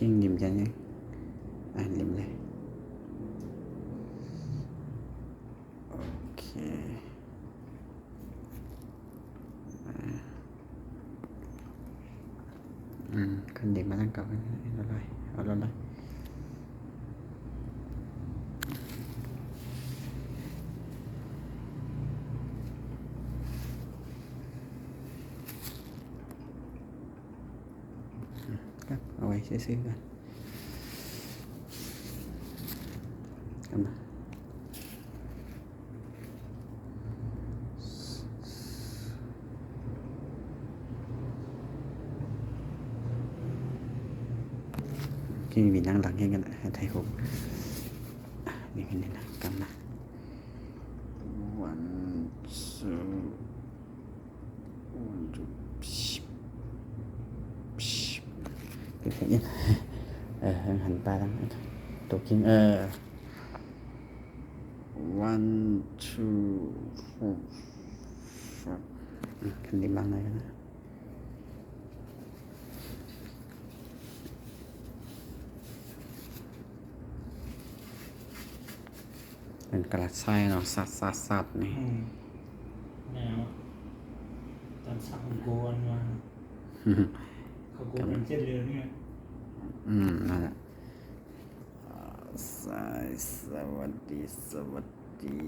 กิ้งริมกันยังริมเลยโอเคขึ้นเด็กมาตั้งกับเอาเลยเอาเลยเอาไว้ซื้อๆกันเอามาที่มีนั่งหลังยังกันไทยหกนี่กันนี่นะกำนะ one two one two เป็นอย่างนี้หันตาตั้งตัวกิ้งone two four five คันนี้บ้างเลยนะเป็นกระชายเนาะสัดนี่แนวตอนสักโกนมาเขาโกนเป็นเส้นเรือเนี่ยนั่นแหละสวัสดี